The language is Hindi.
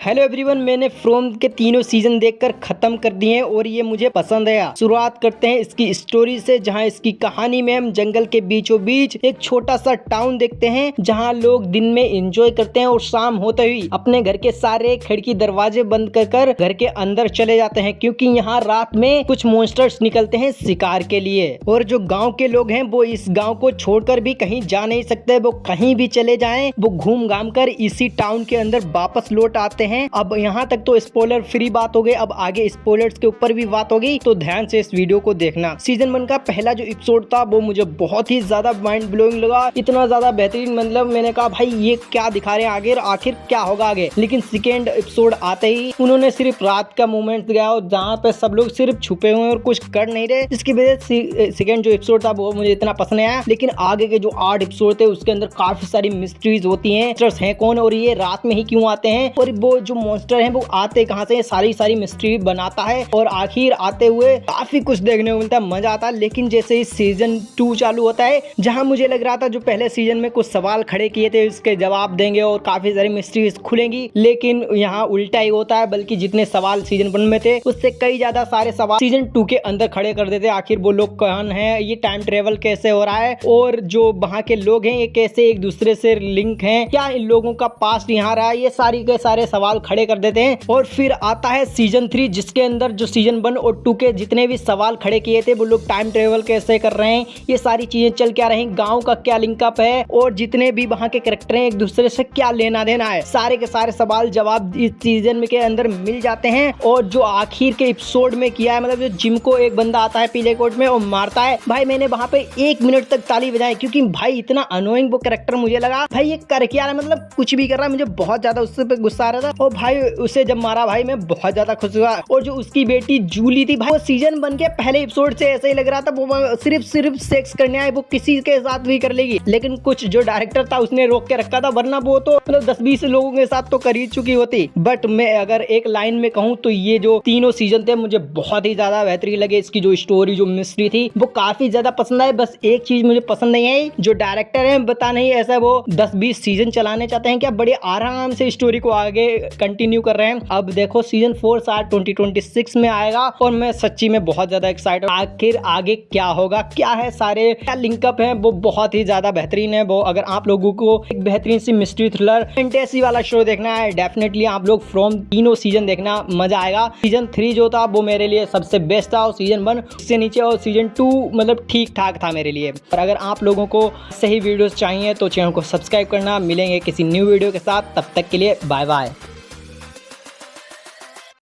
हेलो एवरीवन, मैंने फ्रॉम के तीनों सीजन देखकर खत्म कर दिए हैं और ये मुझे पसंद आया। शुरुआत करते हैं इसकी स्टोरी से, जहां इसकी कहानी में हम जंगल के बीचों बीच एक छोटा सा टाउन देखते हैं जहां लोग दिन में एंजॉय करते हैं और शाम होते ही अपने घर के सारे खिड़की दरवाजे बंद कर घर के अंदर चले जाते हैं, क्योंकि यहाँ रात में कुछ मॉन्स्टर्स निकलते हैं शिकार के लिए। और जो गाँव के लोग हैं वो इस गाँव को छोड़कर भी कहीं जा नहीं सकते। वो कहीं भी चले जाएं, वो घूम घाम कर इसी टाउन के अंदर वापस लौट आते हैं। अब यहाँ तक तो स्पॉइलर फ्री बात हो गई, अब आगे स्पॉयलर्स के ऊपर भी बात होगी, तो ध्यान से इस वीडियो को देखना। सीजन 1 का पहला जो एपिसोड था वो मुझे बहुत ही ज्यादा माइंड ब्लोइंग लगा, इतना ज्यादा बेहतरीन। मतलब मैंने कहा भाई ये क्या दिखा रहे हैं आखिर क्या होगा आगे। लेकिन सेकेंड एपिसोड आते ही उन्होंने सिर्फ रात का मोमेंट दिखाया और जहाँ पे सब लोग सिर्फ छुपे हुए और कुछ कर नहीं रहे, इसकी वजह से सेकेंड जो एपिसोड था वो मुझे इतना पसंद आया। लेकिन आगे के जो 8 एपिसोड थे उसके अंदर काफी सारी मिस्ट्रीज होती हैं, हैं कौन और ये रात में ही क्यों आते हैं और वो जो मॉन्स्टर हैं वो आते कहां से, सारी मिस्ट्री बनाता है। और आखिर आते हुए काफी कुछ देखने को मिलता है, मजा आता है। लेकिन जैसे ही सीजन 2 चालू होता है, जहां मुझे लग रहा था जो पहले सीजन में कुछ सवाल खड़े किए थे उसके जवाब देंगे और काफी सारी मिस्ट्रीज खुलेंगी, लेकिन यहाँ उल्टा ही होता है। बल्कि जितने सवाल सीजन 1 में थे उससे कई ज्यादा सारे सवाल सीजन 2 के अंदर खड़े कर देते। आखिर वो लोग कौन है, ये टाइम ट्रेवल कैसे हो रहा है और जो वहाँ के लोग हैं ये कैसे एक दूसरे से लिंक हैं, क्या इन लोगों का पास्ट यहाँ रहा है, ये सारी के सारे सवाल खड़े कर देते हैं। और फिर आता है सीजन 3, जिसके अंदर जो सीजन 1 और 2 के जितने भी सवाल खड़े किए थे, वो लोग टाइम ट्रेवल कैसे कर रहे हैं, ये सारी चीजें चल क्या रही, गांव का क्या लिंकअप है और जितने भी वहां के कैरेक्टर हैं एक दूसरे से क्या लेना देना है, सारे के सारे सवाल जवाब इस सीजन के अंदर मिल जाते हैं। और जो आखिर के एपिसोड में किया है, मतलब जो जिम को एक बंदा आता है पीले कोट में और मारता है, भाई मैंने वहां पे 1 मिनट तक ताली बजाई, क्योंकि भाई इतना अनोइंग वो कैरेक्टर मुझे लगा। भाई ये कर क्या रहा है, मतलब कुछ भी कर रहा है, मुझे बहुत ज्यादा उससे पे गुस्सा आ रहा था। और भाई उसे जब मारा भाई मैं बहुत ज्यादा खुश हुआ। और जो उसकी बेटी जूली थी भाई, वो सीजन 1 के पहले एपिसोड से ऐसे ही लग रहा था वो सिर्फ सेक्स करने आए, वो किसी के साथ भी कर लेगी। लेकिन कुछ जो डायरेक्टर था उसने रोक के रखा था, वरना वो तो मतलब 10-20 लोगों के साथ तो कर ही चुकी होती। बट मैं अगर एक लाइन में कहूँ तो ये जो तीनों सीजन थे मुझे बहुत ही ज्यादा बेहतरीन लगे। इसकी जो स्टोरी जो मिस्ट्री थी वो काफी ज्यादा पसंद आई। बस एक चीज मुझे पसंद नहीं आई, जो डायरेक्टर है पता नहीं ऐसा वो 10-20 सीजन चलाने चाहते हैं क्या, बड़े आराम से स्टोरी को आगे कंटिन्यू कर रहे हैं। अब देखो सीजन 4 शायद 2026 में आएगा और मैं सच्ची में बहुत ज्यादा एक्साइटेड। आखिर आगे क्या होगा, क्या है, सारे क्या लिंकअप है, वो बहुत ही ज्यादा बेहतरीन है। वो अगर आप लोगों को एक बेहतरीन सी मिस्ट्री थ्रिलर फैंटेसी वाला शो देखना है, डेफिनेटली आप लोग फ्रॉम तीनों सीजन देखना, मजा आएगा। सीजन 3 जो था वो मेरे लिए सबसे बेस्ट था और सीजन 1 से नीचे और सीजन 2 मतलब ठीक ठाक था मेरे लिए। और अगर आप लोगों को सही वीडियोस चाहिए तो चैनल को सब्सक्राइब करना। मिलेंगे किसी न्यू वीडियो के साथ, तब तक के लिए बाय बाय।